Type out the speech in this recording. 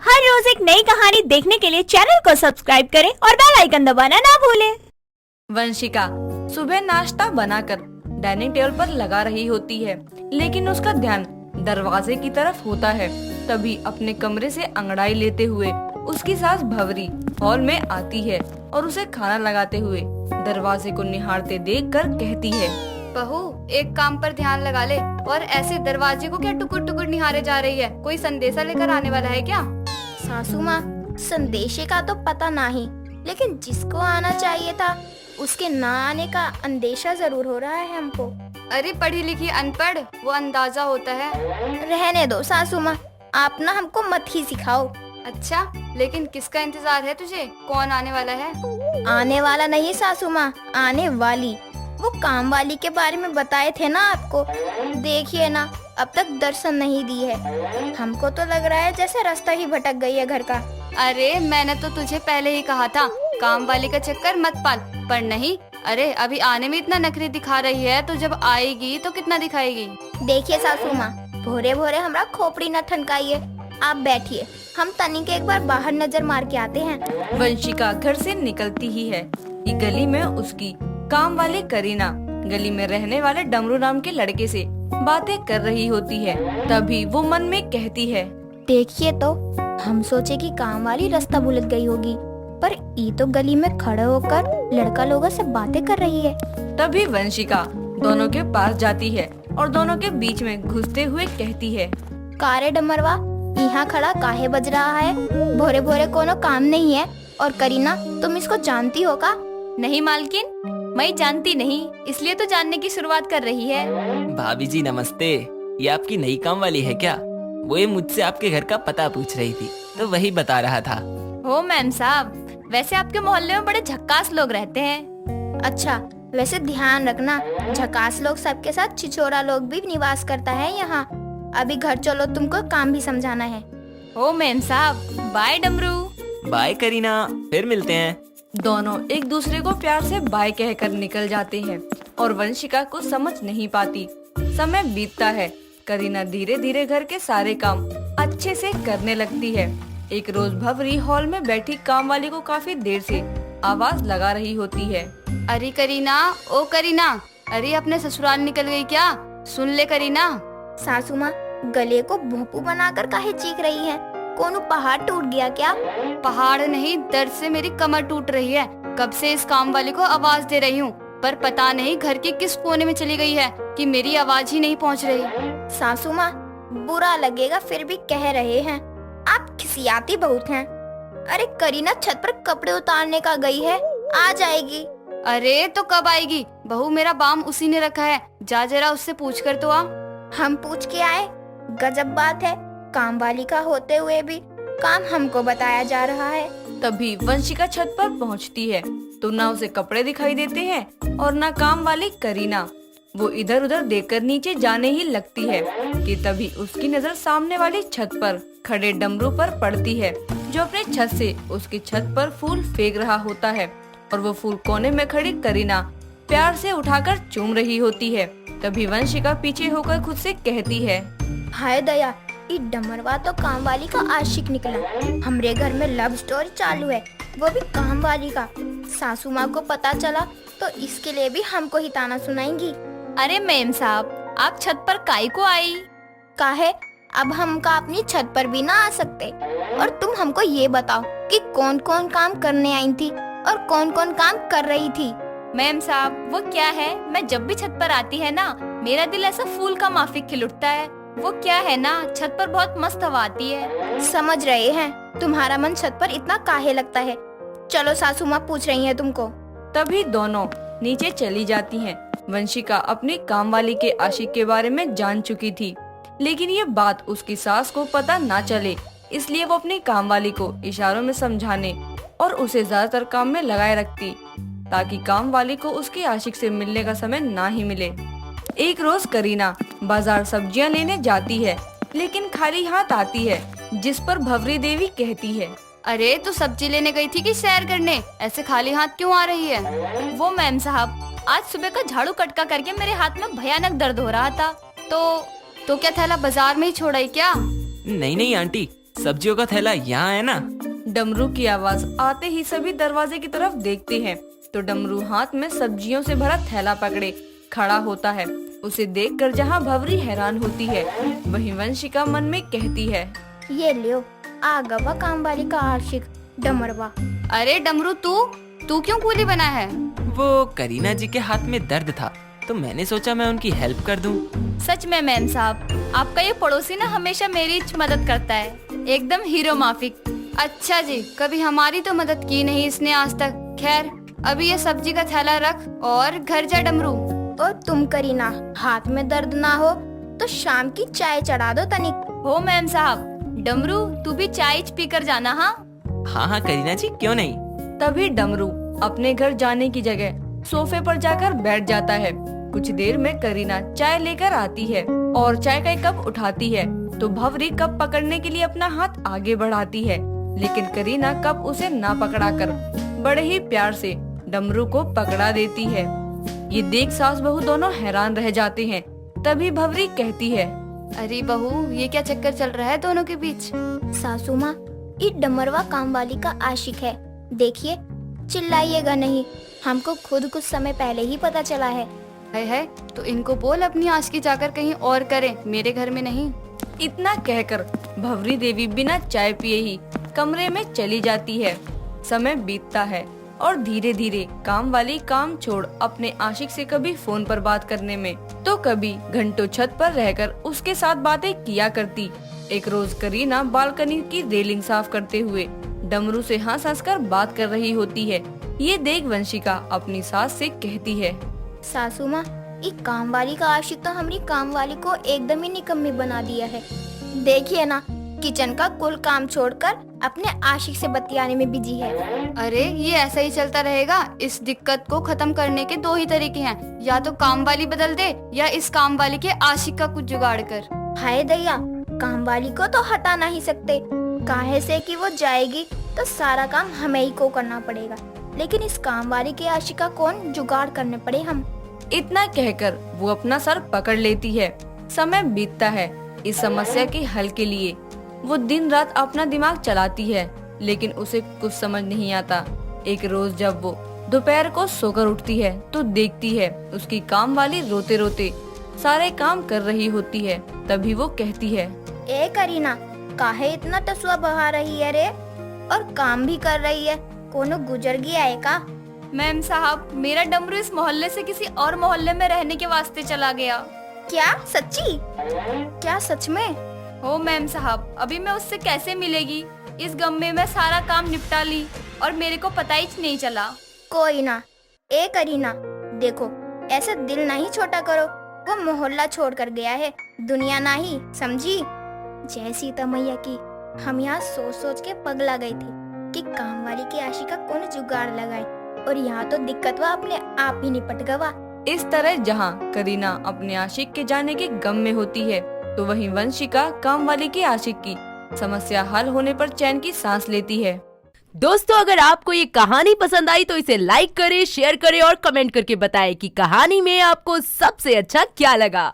हर रोज एक नई कहानी देखने के लिए चैनल को सब्सक्राइब करें और बेल आइकन दबाना ना भूलें। वंशिका सुबह नाश्ता बनाकर डाइनिंग टेबल पर लगा रही होती है, लेकिन उसका ध्यान दरवाजे की तरफ होता है। तभी अपने कमरे से अंगड़ाई लेते हुए उसकी सास भवरी हॉल में आती है और उसे खाना लगाते हुए दरवाजे को निहारते देखकर कहती है, बहू एक काम पर ध्यान लगा ले और ऐसे दरवाजे को क्या टुकुर टुकुर निहारे जा रही है। कोई संदेशा लेकर आने वाला है क्या? सासू माँ, संदेशे का तो पता नहीं, लेकिन जिसको आना चाहिए था उसके ना आने का अंदेशा जरूर हो रहा है हमको। अरे पढ़ी लिखी अनपढ़, वो अंदाजा होता है। रहने दो सासू माँ, आप ना हमको मत ही सिखाओ। अच्छा, लेकिन किसका इंतजार है तुझे? कौन आने वाला है? आने वाला नहीं सासू माँ, आने वाली। वो काम वाली के बारे में बताए थे ना आपको। देखिए ना, अब तक दर्शन नहीं दी है। हमको तो लग रहा है जैसे रास्ता ही भटक गई है घर का। अरे मैंने तो तुझे पहले ही कहा था काम वाली का चक्कर मत पाल, पर नहीं। अरे अभी आने में इतना नखरे दिखा रही है, तो जब आएगी तो कितना दिखाएगी। देखिए सासू माँ, भोरे भोरे हमरा खोपड़ी न ठनकाइए। आप बैठिए, हम तनिक एक बार बाहर नजर मार के आते हैं। वंशिका घर से निकलती ही है कि गली में उसकी काम वाली करीना गली में रहने वाले डमरू नाम के लड़के से बातें कर रही होती है। तभी वो मन में कहती है, देखिए तो, हम सोचे कि काम वाली रास्ता भूल गई होगी, पर ये तो गली में खड़े होकर लड़का लोगों से बातें कर रही है। तभी वंशिका दोनों के पास जाती है और दोनों के बीच में घुसते हुए कहती है, कारे डमरवा, यहाँ खड़ा काहे बज रहा है? भोरे भोरे कोनो काम नहीं है। और करीना, तुम इसको जानती हो का? नहीं मालकिन, मैं जानती नहीं, इसलिए तो जानने की शुरुआत कर रही है। भाभी जी नमस्ते। ये आपकी नई काम वाली है क्या? वो ये मुझसे आपके घर का पता पूछ रही थी, तो वही बता रहा था। हो मैम साहब, वैसे आपके मोहल्ले में बड़े झक्कास लोग रहते हैं। अच्छा, वैसे ध्यान रखना, झकास लोग सबके साथ छिछोरा लोग भी निवास करता है यहाँ। अभी घर चलो, तुमको काम भी समझाना है। हो मैम साहब, बाय डमरू। बाय करीना, फिर मिलते हैं। दोनों एक दूसरे को प्यार से बाय कहकर निकल जाते हैं और वंशिका को समझ नहीं पाती। समय बीतता है, करीना धीरे धीरे घर के सारे काम अच्छे से करने लगती है। एक रोज भवरी हॉल में बैठी काम वाली को काफी देर से आवाज लगा रही होती है, अरे करीना, ओ करीना, अरे अपने ससुराल निकल गई क्या? सुन ले करीना। सासू माँ, गले को भोंपू बनाकर काहे चीख रही है? कोनो पहाड़ टूट गया क्या? पहाड़ नहीं, दर्द से मेरी कमर टूट रही है। कब से इस काम वाली को आवाज दे रही हूँ, पर पता नहीं घर के किस कोने में चली गई है कि मेरी आवाज ही नहीं पहुँच रही। सासू माँ, बुरा लगेगा फिर भी कह रहे हैं, आप खिसियाती बहुत हैं। अरे करीना छत पर कपड़े उतारने का गई है, आ जाएगी। अरे तो कब आएगी? बहू मेरा बाम उसी ने रखा है, जा जरा उससे पूछ कर तो आ। हम पूछ के आए? गजब बात है, काम वाली का होते हुए भी काम हमको बताया जा रहा है। तभी वंशिका छत पर पहुंचती है तो ना उसे कपड़े दिखाई देते हैं और ना काम वाली करीना। वो इधर उधर देखकर नीचे जाने ही लगती है कि तभी उसकी नजर सामने वाली छत पर खड़े डमरू पर पड़ती है, जो अपने छत से उसकी छत पर फूल फेंक रहा होता है और वो फूल कोने में खड़ी करीना प्यार से उठाकर चूम रही होती है। तभी वंशिका पीछे होकर खुद से कहती है, हाय दया, ये डमरवा तो काम वाली का आशिक निकला। हमरे घर में लव स्टोरी चालू है, वो भी काम वाली का। सासू माँ को पता चला तो इसके लिए भी हमको ही ताना सुनाएंगी। अरे मैम साहब, आप छत पर काहे को आई? काहे? अब हम का अपनी छत पर भी ना आ सकते? और तुम हमको ये बताओ कि कौन कौन काम करने आई थी और कौन कौन काम कर रही थी? मैम साहब, वो क्या है, मैं जब भी छत पर आती है ना, मेरा दिल ऐसा फूल का माफिक खिल उठता है। वो क्या है ना, छत पर बहुत मस्त हवा आती है। समझ रहे हैं, तुम्हारा मन छत पर इतना काहे लगता है। चलो, सासू माँ पूछ रही है तुमको। तभी दोनों नीचे चली जाती हैं। वंशिका अपनी काम वाली के आशिक के बारे में जान चुकी थी, लेकिन ये बात उसकी सास को पता ना चले, इसलिए वो अपनी काम वाली को इशारों में समझाने और उसे ज्यादातर काम में लगाए रखती, ताकि काम वाली को उसके आशिक से मिलने का समय ना ही मिले। एक रोज करीना बाजार सब्जियां लेने जाती है, लेकिन खाली हाथ आती है, जिस पर भवरी देवी कहती है, अरे तू सब्जी लेने गई थी कि सैर करने? ऐसे खाली हाथ क्यों आ रही है? वो मैम साहब, आज सुबह का झाड़ू कटका करके मेरे हाथ में भयानक दर्द हो रहा था, तो क्या थैला बाजार में ही छोड़ा ही क्या? नहीं नहीं आंटी, सब्जियों का थैला यहाँ है ना? डमरू की आवाज आते ही सभी दरवाजे की तरफ देखते हैं तो डमरू हाथ में सब्जियों से भरा थैला पकड़े खड़ा होता है। उसे देखकर जहाँ भवरी हैरान होती है, वहीं वंशिका मन में कहती है, ये लियो आ गवा काम वाली का आशिक डमरवा। अरे डमरू, तू क्यों कूली बना है? वो करीना जी के हाथ में दर्द था तो मैंने सोचा मैं उनकी हेल्प कर दूं। सच में मैम साहब, आपका ये पड़ोसी ना हमेशा मेरी मदद करता है, एकदम हीरो माफिक। अच्छा जी, कभी हमारी तो मदद की नहीं इसने आज तक। खैर, अभी ये सब्जी का थैला रख और घर जा डमरू। और तुम करीना, हाथ में दर्द ना हो तो शाम की चाय चढ़ा दो तनिक। हो मैम साहब। डमरू, तू भी चाय पी कर जाना। हाँ हाँ करीना जी, क्यों नहीं। तभी डमरू अपने घर जाने की जगह सोफे पर जाकर बैठ जाता है। कुछ देर में करीना चाय लेकर आती है और चाय का एक कप उठाती है तो भवरी कप पकड़ने के लिए अपना हाथ आगे बढ़ाती है, लेकिन करीना कप उसे ना पकड़ाकर बड़े ही प्यार से डमरू को पकड़ा देती है। ये देख सास बहू दोनों हैरान रह जाते हैं। तभी भवरी कहती है, अरे बहू, ये क्या चक्कर चल रहा है दोनों के बीच? सासू माँ, ये डमरवा काम वाली का आशिक है। देखिए, चिल्लाइएगा नहीं, हमको खुद कुछ समय पहले ही पता चला है। है तो इनको बोल अपनी आशिकी जाकर कहीं और करें, मेरे घर में नहीं। इतना कहकर भवरी देवी बिना चाय पिए ही कमरे में चली जाती है। समय बीतता है और धीरे धीरे काम वाली काम छोड़ अपने आशिक से कभी फोन पर बात करने में तो कभी घंटों छत पर रहकर उसके साथ बातें किया करती। एक रोज करीना बालकनी की रेलिंग साफ करते हुए डमरू से हंस हंस कर बात कर रही होती है। ये देख वंशिका अपनी सास से कहती है, सासू माँ, ये काम वाली का आशिक तो हमारी काम वाली को एकदम ही निकम्मी बना दिया है। देखिए ना, किचन का कुल काम छोड़कर अपने आशिक से बतियाने में बिजी है। अरे ये ऐसा ही चलता रहेगा। इस दिक्कत को खत्म करने के दो ही तरीके हैं, या तो काम वाली बदल दे या इस काम वाली के आशिक का कुछ जुगाड़ कर। हाय दया, काम वाली को तो हटा नहीं सकते, काहे से कि वो जाएगी तो सारा काम हमें ही को करना पड़ेगा। लेकिन इस काम वाली के आशिक का कौन जुगाड़ करने पड़े हम। इतना कहकर वो अपना सर पकड़ लेती है। समय बीतता है। इस समस्या के हल के लिए वो दिन रात अपना दिमाग चलाती है, लेकिन उसे कुछ समझ नहीं आता। एक रोज जब वो दोपहर को सोकर उठती है तो देखती है उसकी काम वाली रोते रोते सारे काम कर रही होती है। तभी वो कहती है, ए करीना, काहे इतना टसुआ बहा रही है रे, और काम भी कर रही है, कोनो गुजर गया है का? मैम साहब, मेरा डमरू इस मोहल्ले से किसी और मोहल्ले में रहने के वास्ते चला गया। क्या सच्ची? क्या सच में? हो मैम साहब, अभी मैं उससे कैसे मिलेगी? इस गम में मैं सारा काम निपटा ली और मेरे को पता ही नहीं चला। कोई ना, ए करीना, देखो ऐसा दिल नहीं छोटा करो, वो मोहल्ला छोड़ कर गया है, दुनिया नहीं, समझी? जय सीता मैया की। हम यहाँ सोच सोच के पगला गए थे कि काम वाली की आशिक का कौन जुगाड़ लगाए, और यहाँ तो दिक्कत वह अपने आप ही निपट गवा। इस तरह जहाँ करीना अपने आशिक के जाने के गम में होती है तो वहीं वंशिका काम वाली के आशिक की समस्या हल होने पर चैन की सांस लेती है। दोस्तों, अगर आपको ये कहानी पसंद आई तो इसे लाइक करें, शेयर करें और कमेंट करके बताएं कि कहानी में आपको सबसे अच्छा क्या लगा।